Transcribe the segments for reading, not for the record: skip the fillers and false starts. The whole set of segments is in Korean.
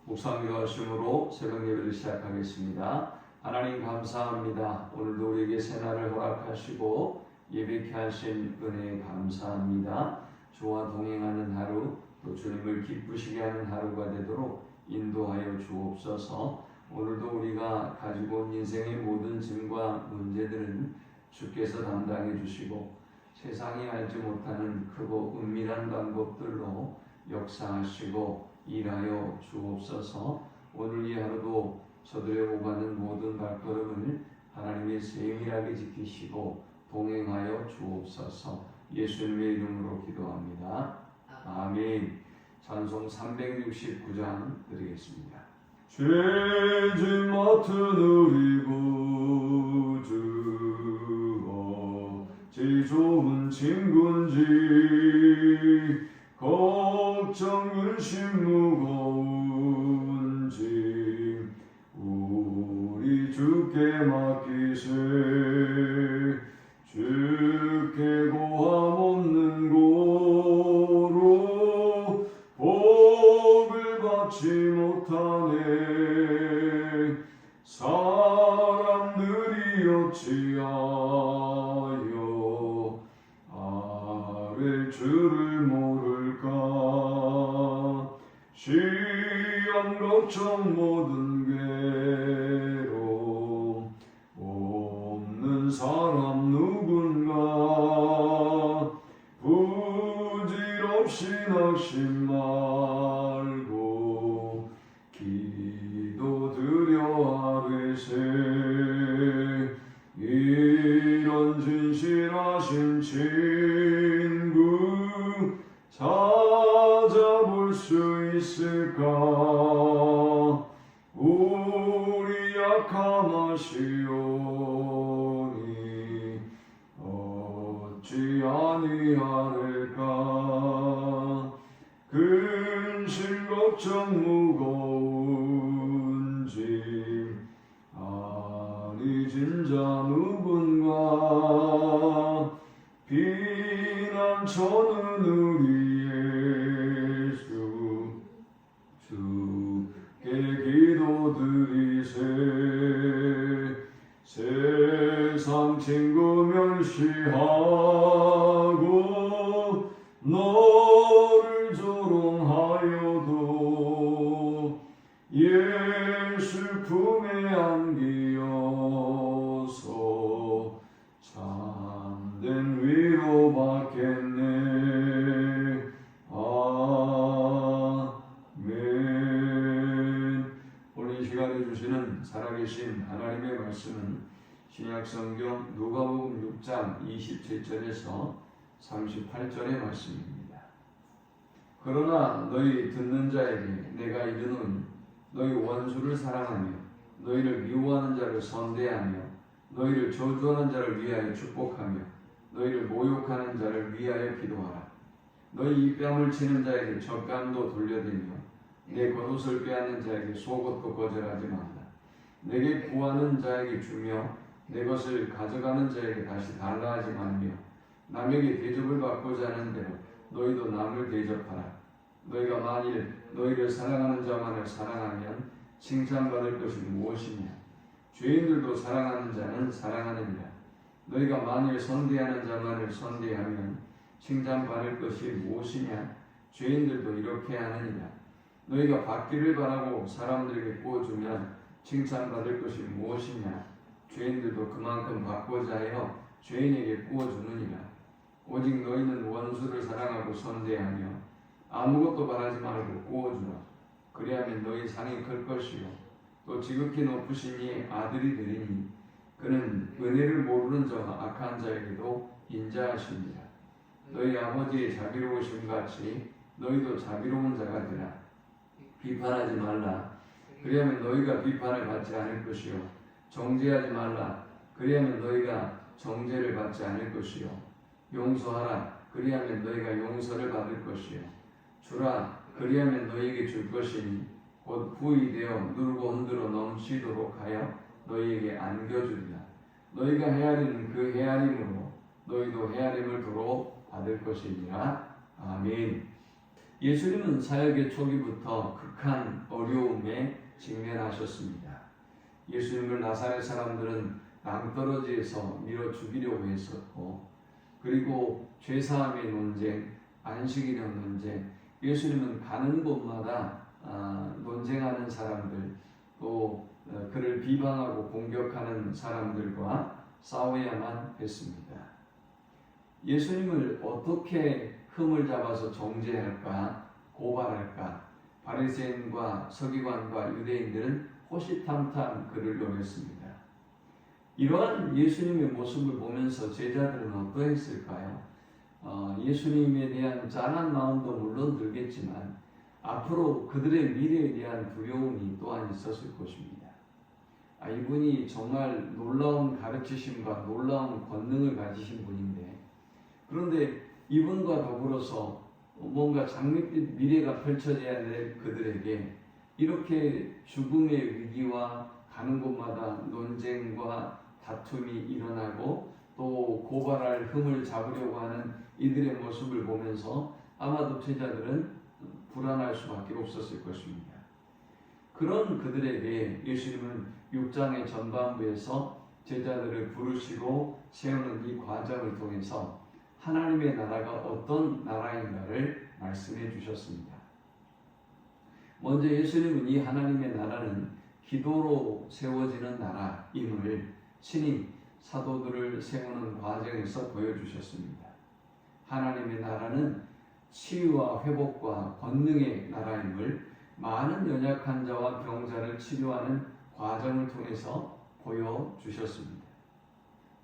묵상 기도하심으로 새벽 예배를 시작하겠습니다. 하나님 감사합니다. 오늘도 우리에게 새날을 허락하시고 예배케 하신 은혜에 감사합니다. 주와 동행하는 하루, 또 주님을 기쁘시게 하는 하루가 되도록 인도하여 주옵소서. 오늘도 우리가 가지고 온 인생의 모든 짐과 문제들은 주께서 담당해 주시고 세상이 알지 못하는 크고 은밀한 방법들로 역사하시고 일하여 주옵소서. 오늘 이 하루도 저들의 오가는 모든 발걸음을 하나님의 세밀하게 지키시고 동행하여 주옵소서. 예수님의 이름으로 기도합니다. 아멘. 찬송 369장 드리겠습니다. 죄짐 맡은 우리 구주 어찌 좋은 친구인지 걱정 근심 무거운 짐 우리 주께 맡기세. 주께 고함 없는 고로 복을 받지 못하네. 사람들이 어찌하여 아랠 줄을 모를까. 시험 걱정 모든 괴로움 없는 사람 누군가. 부질없이 낙심 말고 기도드려 아뢰세. 이런 진실하신 친구 찾아볼 수 있을까. 우리 약함하시오니 어찌 아니하릴까. 근심 걱정 무거운 짐 아니 진자 누군가. 비난처는 우리 예수 주께 기도드리세. 세상 친구 멸시하고 너를 조롱하여도 예수 품에 안기어서 참된 위로 받겠네. 아멘. 오늘 이 시간에 주시는 살아계신 하나님의 말씀은 신약성경 누가복음 6장 27절에서 38절의 말씀입니다. 그러나 너희 듣는 자에게 내가 이르노니 너희 원수를 사랑하며 너희를 미워하는 자를 선대하며 너희를 저주하는 자를 위하여 축복하며 너희를 모욕하는 자를 위하여 기도하라. 너희 입뺨을 치는 자에게 젖감도 돌려드리며 내 겉옷을 빼앗는 자에게 속옷도 거절하지 말라. 내게 구하는 자에게 주며 내 것을 가져가는 자에게 다시 달라 하지 말며 남에게 대접을 받고자 하는 대로 너희도 남을 대접하라. 너희가 만일 너희를 사랑하는 자만을 사랑하면 칭찬받을 것이 무엇이냐. 죄인들도 사랑하는 자는 사랑하느니라. 너희가 만일 선대하는 자만을 선대하면 칭찬받을 것이 무엇이냐. 죄인들도 이렇게 하느니라. 너희가 받기를 바라고 사람들에게 구워주면 칭찬받을 것이 무엇이냐. 죄인들도 그만큼 받고자 하여 죄인에게 구워주느니라. 오직 너희는 원수를 사랑하고 선대하며 아무것도 바라지 말고 구워주라. 그리하면 너희 상이 클 것이요 또 지극히 높으신 이의 아들이 되리니 그는 은혜를 모르는 자와 악한 자에게도 인자하시니라. 너희 아버지의 자비로우심 같이 너희도 자비로운 자가 되라. 비판하지 말라. 그리하면 너희가 비판을 받지 않을 것이요 정죄하지 말라. 그리하면 너희가 정죄를 받지 않을 것이요 용서하라. 그리하면 너희가 용서를 받을 것이요 주라. 그리하면 너희에게 줄 것이니 곧 부이 되어 누르고 흔들어 넘치도록 하여 너희에게 안겨주리라. 너희가 헤아리는 그 헤아림으로 너희도 헤아림을 도로 받을 것이니라. 아멘. 예수님은 사역의 초기부터 극한 어려움에 직면하셨습니다. 예수님을 나사렛 사람들은 낭떠러지에서 밀어 죽이려고 했었고, 그리고 죄사함의 논쟁, 안식일의 논쟁, 예수님은 가는 곳마다 논쟁하는 사람들, 또 그를 비방하고 공격하는 사람들과 싸워야만 했습니다. 예수님을 어떻게 흠을 잡아서 정죄할까, 고발할까, 바리새인과 서기관과 유대인들은 호시탐탐 그를 노렸습니다. 이러한 예수님의 모습을 보면서 제자들은 어떠했을까요? 예수님에 대한 짠한 마음도 물론 들겠지만 앞으로 그들의 미래에 대한 두려움이 또한 있었을 것입니다. 이분이 정말 놀라운 가르치심과 놀라운 권능을 가지신 분인데, 그런데 이분과 더불어서 뭔가 장밋빛 미래가 펼쳐져야 될 그들에게 이렇게 죽음의 위기와 가는 곳마다 논쟁과 다툼이 일어나고 또 고발할 흠을 잡으려고 하는 이들의 모습을 보면서 아마도 제자들은 불안할 수밖에 없었을 것입니다. 그런 그들에게 예수님은 6장의 전반부에서 제자들을 부르시고 세우는 이 과정을 통해서 하나님의 나라가 어떤 나라인가를 말씀해 주셨습니다. 먼저 예수님은 이 하나님의 나라는 기도로 세워지는 나라임을 친히 사도들을 세우는 과정에서 보여주셨습니다. 하나님의 나라는 치유와 회복과 권능의 나라임을 많은 연약한 자와 병자를 치료하는 과정을 통해서 보여주셨습니다.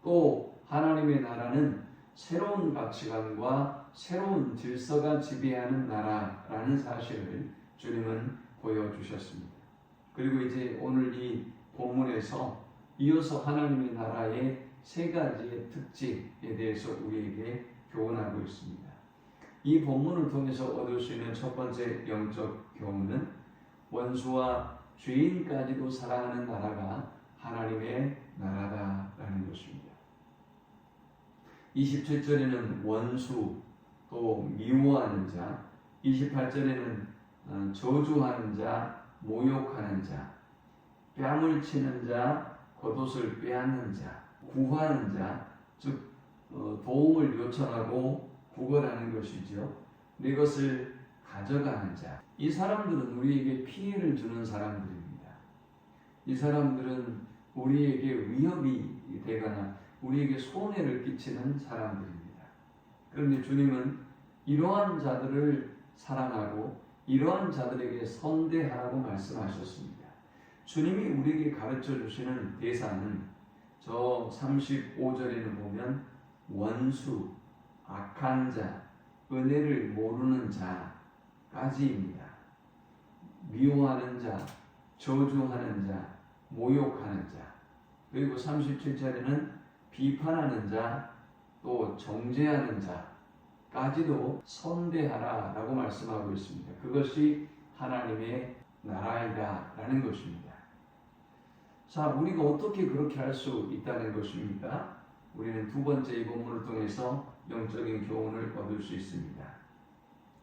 또 하나님의 나라는 새로운 가치관과 새로운 질서가 지배하는 나라라는 사실을 주님은 보여주셨습니다. 그리고 이제 오늘 이 본문에서 이어서 하나님의 나라의 세 가지의 특징에 대해서 우리에게 교훈하고 있습니다. 이 본문을 통해서 얻을 수 있는 첫 번째 영적 교훈은 원수와 죄인까지도 사랑하는 나라가 하나님의 나라다라는 것입니다. 27절에는 원수, 또 미워하는 자, 28절에는 저주하는 자, 모욕하는 자, 뺨을 치는 자, 겉옷을 빼앗는 자, 구하는 자, 즉 도움을 요청하고 구걸하는 것이죠. 내 것을 가져가는 자. 이 사람들은 우리에게 피해를 주는 사람들입니다. 이 사람들은 우리에게 위협이 되거나 우리에게 손해를 끼치는 사람들입니다. 그런데 주님은 이러한 자들을 사랑하고 이러한 자들에게 선대하라고 말씀하셨습니다. 주님이 우리에게 가르쳐 주시는 대사는 저 35절에는 보면 원수, 악한 자, 은혜를 모르는 자까지입니다. 미워하는 자, 저주하는 자, 모욕하는 자, 그리고 37절에는 비판하는 자, 또 정죄하는 자까지도 선대하라라고 말씀하고 있습니다. 그것이 하나님의 나라이다라는 것입니다. 자, 우리가 어떻게 그렇게 할 수 있다는 것입니까? 우리는 두 번째 이 본문을 통해서 영적인 교훈을 얻을 수 있습니다.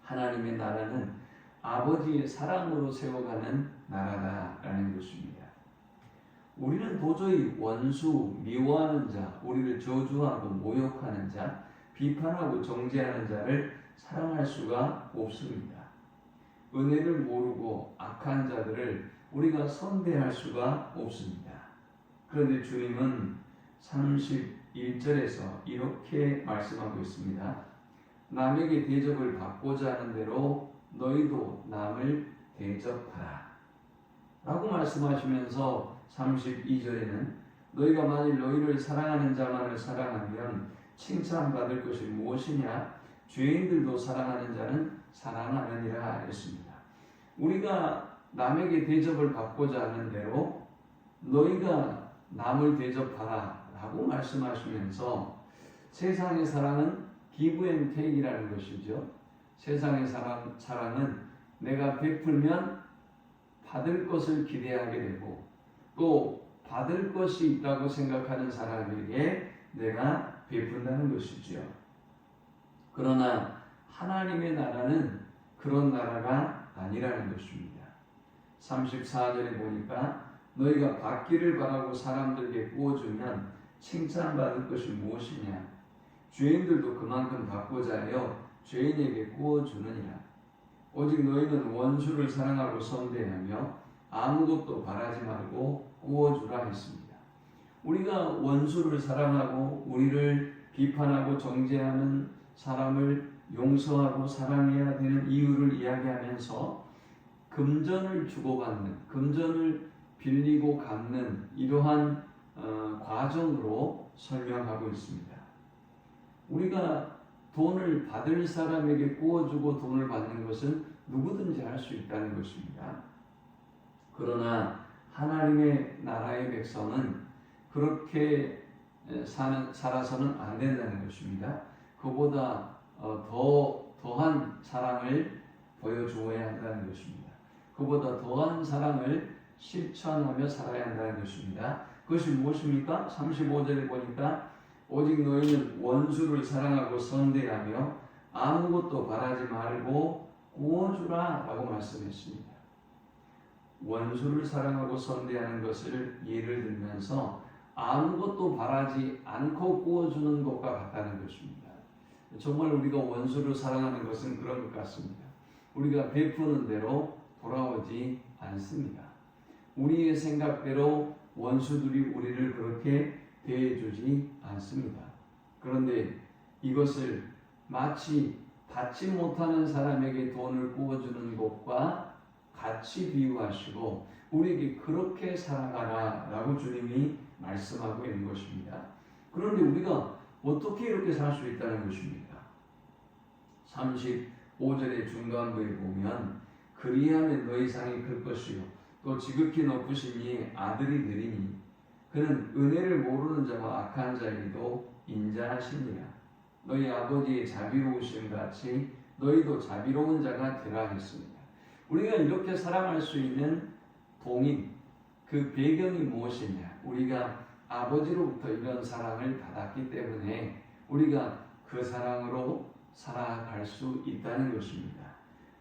하나님의 나라는 아버지의 사랑으로 세워가는 나라다라는 것입니다. 우리는 도저히 원수, 미워하는 자, 우리를 저주하고 모욕하는 자, 비판하고 정죄하는 자를 사랑할 수가 없습니다. 은혜를 모르고 악한 자들을 우리가 선대할 수가 없습니다. 그런데 주님은 31절에서 이렇게 말씀하고 있습니다. 남에게 대접을 받고자 하는 대로 너희도 남을 대접하라 라고 말씀하시면서 32절에는 너희가 만일 너희를 사랑하는 자만을 사랑하면 칭찬받을 것이 무엇이냐? 죄인들도 사랑하는 자는 사랑하느니라 했습니다. 우리가 남에게 대접을 받고자 하는 대로 너희가 남을 대접하라 라고 말씀하시면서 세상의 사랑은 give and take이라는 것이죠. 세상의 사랑은 내가 베풀면 받을 것을 기대하게 되고 또 받을 것이 있다고 생각하는 사람에게 내가 베푼다는 것이죠. 그러나 하나님의 나라는 그런 나라가 아니라는 것입니다. 34절에 보니까 너희가 받기를 바라고 사람들에게 구워주면 칭찬받을 것이 무엇이냐? 죄인들도 그만큼 받고자 하여 죄인에게 구워주느니라. 오직 너희는 원수를 사랑하고 선대하며 아무것도 바라지 말고 구워주라 했습니다. 우리가 원수를 사랑하고 우리를 비판하고 정죄하는 사람을 용서하고 사랑해야 되는 이유를 이야기하면서 금전을 주고받는, 금전을 빌리고 갚는 이러한 과정으로 설명하고 있습니다. 우리가 돈을 받을 사람에게 구워주고 돈을 받는 것은 누구든지 할 수 있다는 것입니다. 그러나 하나님의 나라의 백성은 그렇게 살아서는 안 된다는 것입니다. 그보다 더한 사랑을 보여주어야 한다는 것입니다. 그보다 더한 사랑을 실천하며 살아야 한다는 것입니다. 그것이 무엇입니까? 35절에 보니까 오직 너희는 원수를 사랑하고 선대하며 아무것도 바라지 말고 구워주라 라고 말씀했습니다. 원수를 사랑하고 선대하는 것을 예를 들면서 아무것도 바라지 않고 구워주는 것과 같다는 것입니다. 정말 우리가 원수를 사랑하는 것은 그런 것 같습니다. 우리가 베푸는 대로 돌아오지 않습니다. 우리의 생각대로 원수들이 우리를 그렇게 대해주지 않습니다. 그런데 이것을 마치 받지 못하는 사람에게 돈을 구워주는 것과 같이 비유하시고 우리에게 그렇게 살아가라 라고 주님이 말씀하고 있는 것입니다. 그런데 우리가 어떻게 이렇게 살 수 있다는 것입니까? 35절의 중간부에 보면 그리하면 너희 상이 클 것이요 또 지극히 높으신 이의 아들이 되리니 그는 은혜를 모르는 자와 악한 자에게도 인자하시니라. 너희 아버지의 자비로우심 같이 너희도 자비로운 자가 되라 했습니다. 우리가 이렇게 살아갈 수 있는 동인, 그 배경이 무엇이냐? 우리가 아버지로부터 이런 사랑을 받았기 때문에 우리가 그 사랑으로 살아갈 수 있다는 것입니다.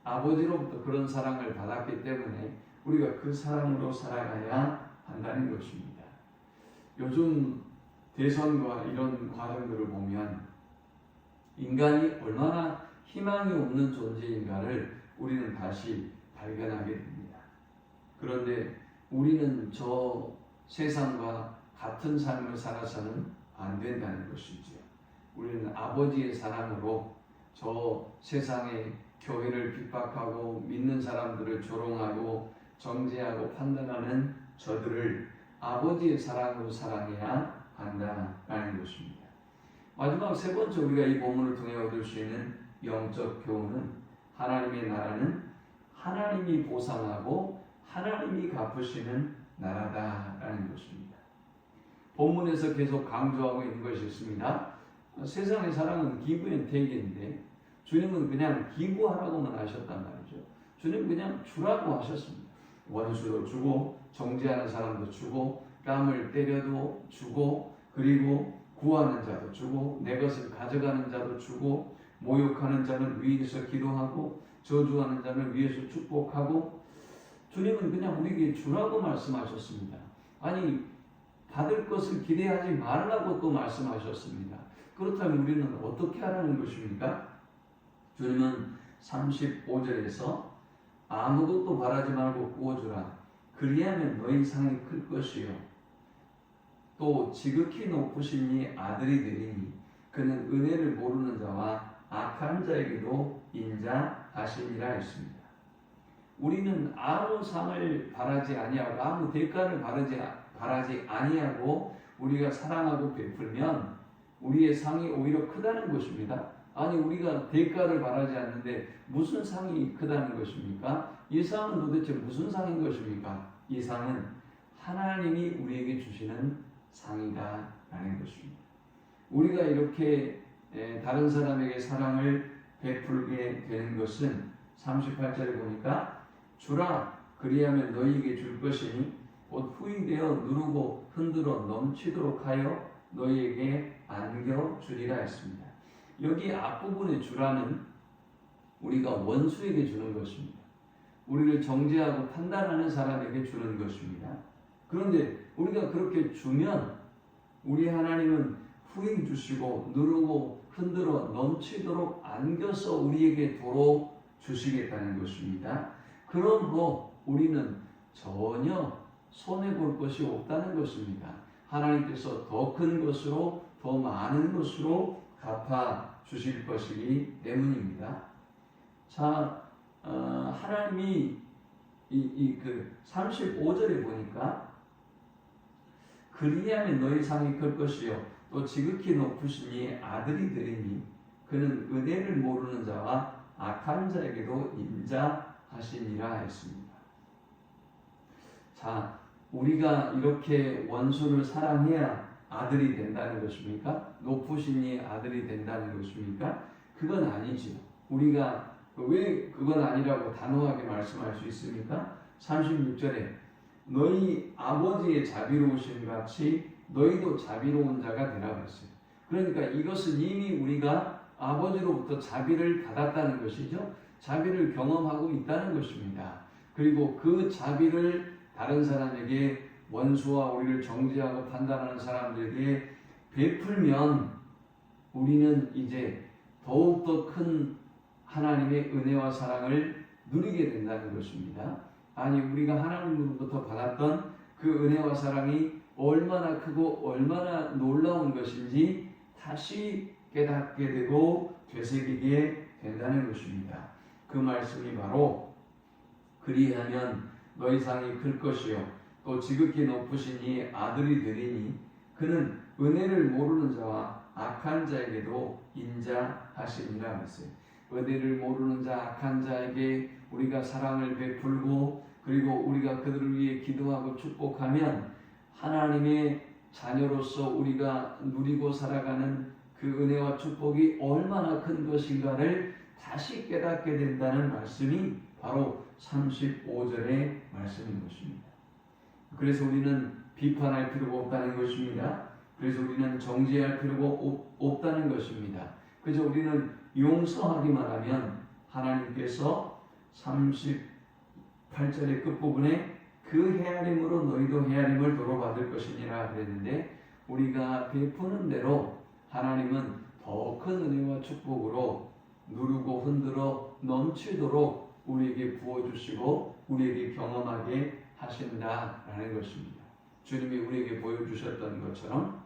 아버지로부터 그런 사랑을 받았기 때문에 우리가 그 사랑으로 살아가야 한다는 것입니다. 요즘 대선과 이런 과정들을 보면 인간이 얼마나 희망이 없는 존재인가를 우리는 다시 발견하게 됩니다. 그런데 우리는 저 세상과 같은 삶을 살아서는 안 된다는 것이죠. 우리는 아버지의 사랑으로 저 세상의 교회를 핍박하고 믿는 사람들을 조롱하고 정죄하고 판단하는 저들을 아버지의 사랑으로 사랑해야 한다는 것입니다. 마지막 세 번째 우리가 이 본문을 통해 얻을 수 있는 영적 교훈은 하나님의 나라는 하나님이 보상하고 하나님이 갚으시는 나라다라는 것입니다. 본문에서 계속 강조하고 있는 것이 있습니다. 세상의 사랑은 give and take인데 주님은 그냥 기부하라고만 하셨단 말이죠. 주님 그냥 주라고 하셨습니다. 원수도 주고 정죄하는 사람도 주고 뺨을 때려도 주고 그리고 구하는 자도 주고 내 것을 가져가는 자도 주고 모욕하는 자는 위에서 기도하고 저주하는 자는 위에서 축복하고 주님은 그냥 우리에게 주라고 말씀하셨습니다. 아니 받을 것을 기대하지 말라고 또 말씀하셨습니다. 그렇다면 우리는 어떻게 하라는 것입니까? 주님은 35절에서 아무것도 바라지 말고 구워주라. 그리하면 너희 상이 클 것이요 또 지극히 높으신 이 아들이 되리니 그는 은혜를 모르는 자와 악한 자에게도 인자하시니라 했습니다. 우리는 아무 상을 바라지 아니하고 아무 대가를 바라지 아니하고 우리가 사랑하고 베풀면 우리의 상이 오히려 크다는 것입니다. 아니 우리가 대가를 바라지 않는데 무슨 상이 크다는 것입니까? 이 상은 도대체 무슨 상인 것입니까? 이 상은 하나님이 우리에게 주시는 상이다라는 것입니다. 우리가 이렇게 다른 사람에게 사랑을 베풀게 되는 것은 38절에 보니까 주라 그리하면 너희에게 줄 것이니 곧 후이되어 누르고 흔들어 넘치도록 하여 너희에게 안겨주리라 했습니다. 여기 앞부분에 주라는 우리가 원수에게 주는 것입니다. 우리를 정죄하고 판단하는 사람에게 주는 것입니다. 그런데 우리가 그렇게 주면 우리 하나님은 후임 주시고 누르고 흔들어 넘치도록 안겨서 우리에게 도로 주시겠다는 것입니다. 그러므로 우리는 전혀 손해볼 것이 없다는 것입니다. 하나님께서 더 큰 것으로 더 많은 것으로 갚아 주실 것이기 때문입니다. 자, 하나님이 그 35절에 보니까 그리하면 너희 상이 클 것이요 또 지극히 높으시니 아들이 되리니 그는 은혜를 모르는 자와 악한 자에게도 인자하시니라 했습니다. 자, 우리가 이렇게 원수를 사랑해야 아들이 된다는 것입니까? 높으시니 아들이 된다는 것입니까? 그건 아니죠. 우리가 왜 그건 아니라고 단호하게 말씀할 수 있습니까? 36절에 너희 아버지의 자비로우심 같이 너희도 자비로운 자가 되라고 했어요. 그러니까 이것은 이미 우리가 아버지로부터 자비를 받았다는 것이죠. 자비를 경험하고 있다는 것입니다. 그리고 그 자비를 다른 사람에게 원수와 우리를 정죄하고 판단하는 사람들에게 베풀면 우리는 이제 더욱더 큰 하나님의 은혜와 사랑을 누리게 된다는 것입니다. 아니 우리가 하나님으로부터 받았던 그 은혜와 사랑이 얼마나 크고 얼마나 놀라운 것인지 다시 깨닫게 되고 되새기게 된다는 것입니다. 그 말씀이 바로 그리하면 너희 상이 클 것이요 또 지극히 높으시니 아들이 되리니 그는 은혜를 모르는 자와 악한 자에게도 인자하시니라 했어요. 은혜를 모르는 자 악한 자에게 우리가 사랑을 베풀고 그리고 우리가 그들을 위해 기도하고 축복하면 하나님의 자녀로서 우리가 누리고 살아가는 그 은혜와 축복이 얼마나 큰 것인가를 다시 깨닫게 된다는 말씀이 바로 35절의 말씀인 것입니다. 그래서 우리는 비판할 필요가 없다는 것입니다. 그래서 우리는 정죄할 필요가 없다는 것입니다. 그래서 우리는 용서하기만 하면 하나님께서 38절의 끝부분에 그 헤아림으로 너희도 헤아림을 도로받을 것이니라 그랬는데 우리가 베푸는 대로 하나님은 더 큰 은혜와 축복으로 누르고 흔들어 넘치도록 우리에게 부어주시고 우리에게 경험하게 하신다라는 것입니다. 주님이 우리에게 보여주셨던 것처럼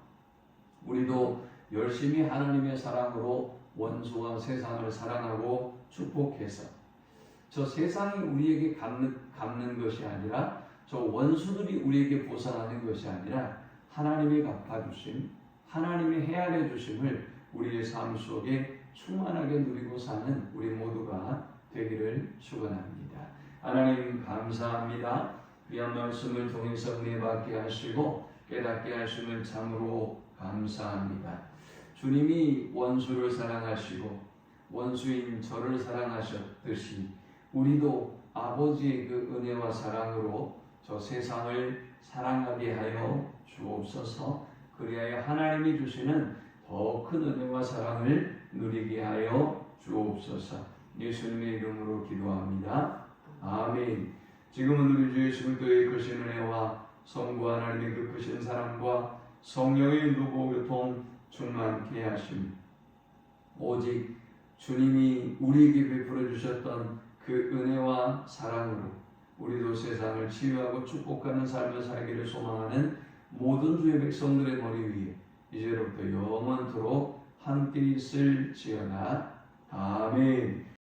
우리도 열심히 하나님의 사랑으로 원수와 세상을 사랑하고 축복해서 저 세상이 우리에게 갚는 것이 아니라 저 원수들이 우리에게 보상하는 것이 아니라 하나님이 갚아주심, 하나님이 헤아려 주심을 우리의 삶 속에 충만하게 누리고 사는 우리 모두가 되기를 축원합니다. 하나님 감사합니다. 귀한 말씀을 통해서 은혜 받게 하시고 깨닫게 하심을 참으로 감사합니다. 주님이 원수를 사랑하시고 원수인 저를 사랑하셨듯이 우리도 아버지의 그 은혜와 사랑으로 저 세상을 사랑하게 하여 주옵소서. 그리하여 하나님이 주시는 더 큰 은혜와 사랑을 누리게 하여 주옵소서. 예수님의 이름으로 기도합니다. 아멘. 지금은 우리 주 예수 그리스도의 크신 은혜와 성부 하나님의 그 크신 사랑과 성령의 인도 교통 충만케 하심, 오직 주님이 우리에게 베풀어 주셨던 그 은혜와 사랑으로 우리도 세상을 치유하고 축복하는 삶을 살기를 소망하는 모든 주의 백성들의 머리 위에 이제로부터 영원토록 함께 있을지어다. 아멘.